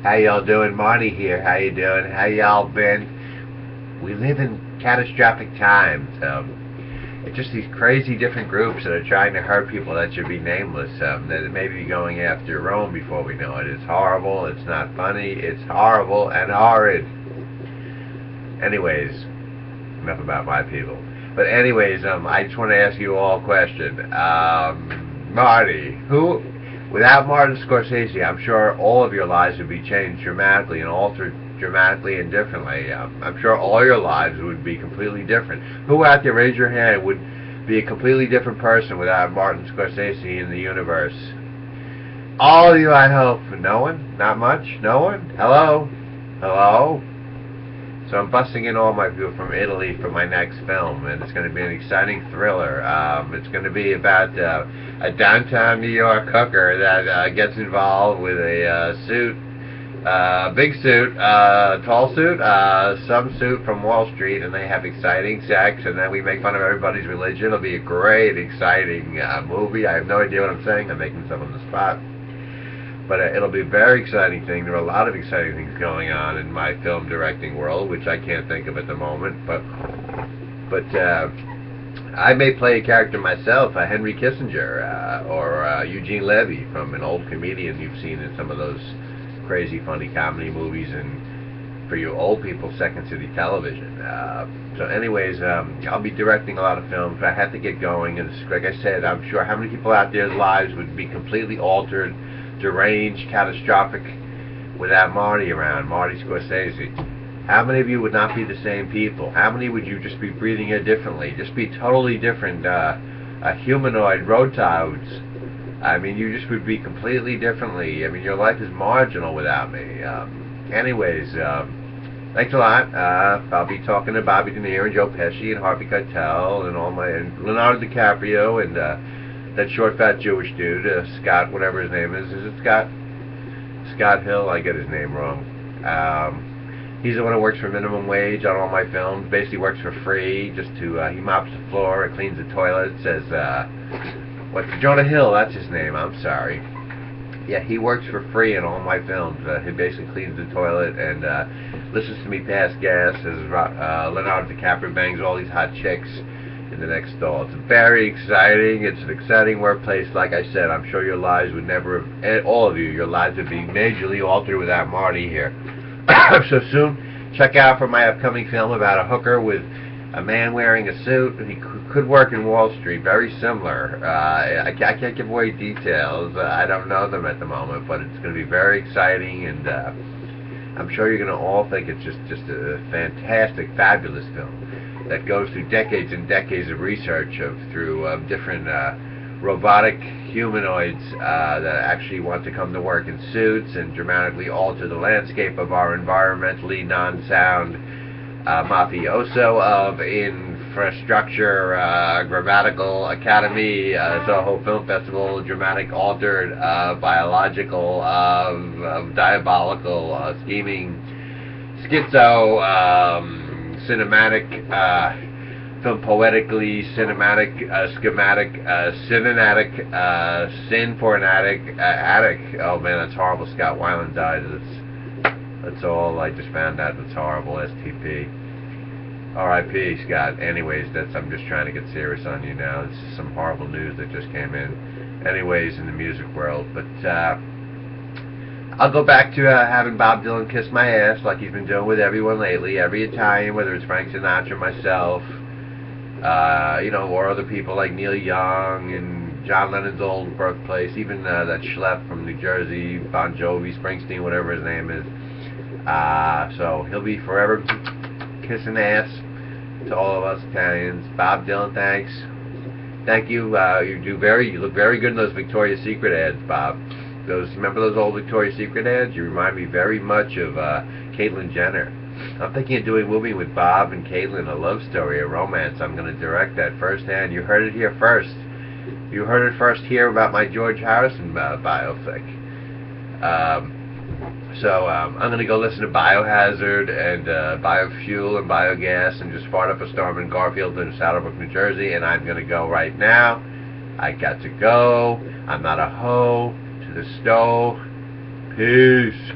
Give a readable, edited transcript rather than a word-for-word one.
How y'all doing? Marty here. How you doing? How y'all been? We live in catastrophic times. It's just these crazy different groups that are trying to hurt people that should be nameless. That may be going after Rome before we know it. It's horrible. It's not funny. It's horrible and horrid. Anyways, enough about my people. But anyways, I just want to ask you all a question. Marty, without Martin Scorsese, I'm sure all of your lives would be changed dramatically and altered dramatically and differently. I'm sure all your lives would be completely different. Who out there, raise your hand, would be a completely different person without Martin Scorsese in the universe? All of you, I hope. No one? Not much? No one? Hello? Hello? So I'm busting in all my people from Italy for my next film, and it's going to be an exciting thriller. It's going to be about a downtown New York hooker that gets involved with a suit, big suit, tall suit, some suit from Wall Street, and they have exciting sex, and then we make fun of everybody's religion. It'll be a great, exciting movie. I have no idea what I'm saying. I'm making stuff on the spot. But it'll be a very exciting thing. There are a lot of exciting things going on in my film directing world, which I can't think of at the moment. But I may play a character myself, Henry Kissinger, or Eugene Levy, from an old comedian you've seen in some of those crazy, funny comedy movies, and for you old people, Second City Television. So anyways, I'll be directing a lot of films, but I have to get going. And like I said, I'm sure how many people out there's lives would be completely altered, deranged, catastrophic without Marty around, Marty Scorsese. How many of you would not be the same people? How many would you just be breathing air differently? Just be totally different, humanoid road-toads. I mean, you just would be completely differently. I mean, your life is marginal without me. Anyways, thanks a lot. I'll be talking to Bobby De Niro and Joe Pesci and Harvey Keitel and Leonardo DiCaprio and that short fat Jewish dude, Scott, whatever his name is. Is it Scott? Scott Hill? I get his name wrong. He's the one who works for minimum wage on all my films. Basically works for free, just to, he mops the floor and cleans the toilet. Says, Jonah Hill, that's his name, I'm sorry. Yeah, he works for free in all my films. He basically cleans the toilet and listens to me pass gas as Leonardo DiCaprio bangs all these hot chicks in the next stall. It's very exciting. It's an exciting workplace. Like I said, I'm sure your lives would never have, all of you, your lives would be majorly altered without Marty here. So soon, check out for my upcoming film about a hooker with a man wearing a suit. He could work in Wall Street. Very similar. I can't give away details. I don't know them at the moment, but it's going to be very exciting, and I'm sure you're going to all think it's just a fantastic, fabulous film that goes through decades and decades of research through different robotic humanoids that actually want to come to work in suits and dramatically alter the landscape of our environmentally non-sound mafioso of infrastructure, grammatical academy, Soho Film Festival, dramatic, altered, biological, diabolical, scheming, schizo, cinematic, film poetically, cinematic, schematic, cinematic, sin for an addict. Oh man, that's horrible. Scott Weiland died. That's all I just found out. That's horrible. STP. R.I.P. Scott. Anyways, I'm just trying to get serious on you now. This is some horrible news that just came in. Anyways, in the music world, but I'll go back to having Bob Dylan kiss my ass like he's been doing with everyone lately. Every Italian, whether it's Frank Sinatra, myself, or other people like Neil Young and John Lennon's old birthplace, even that schlep from New Jersey, Bon Jovi, Springsteen, whatever his name is. So he'll be forever kissing ass to all of us Italians. Bob Dylan, thanks. Thank you. You look very good in those Victoria's Secret ads, Bob. Remember those old Victoria's Secret ads? You remind me very much of Caitlyn Jenner. I'm thinking of doing a movie with Bob and Caitlyn, a love story, a romance. I'm going to direct that firsthand. You heard it here first. You heard it first here about my George Harrison biopic. So I'm going to go listen to Biohazard and Biofuel and Biogas and just fart up a storm in Garfield in Saddlebrook, New Jersey, and I'm going to go right now. I got to go. I'm not a hoe. To the stove. Peace.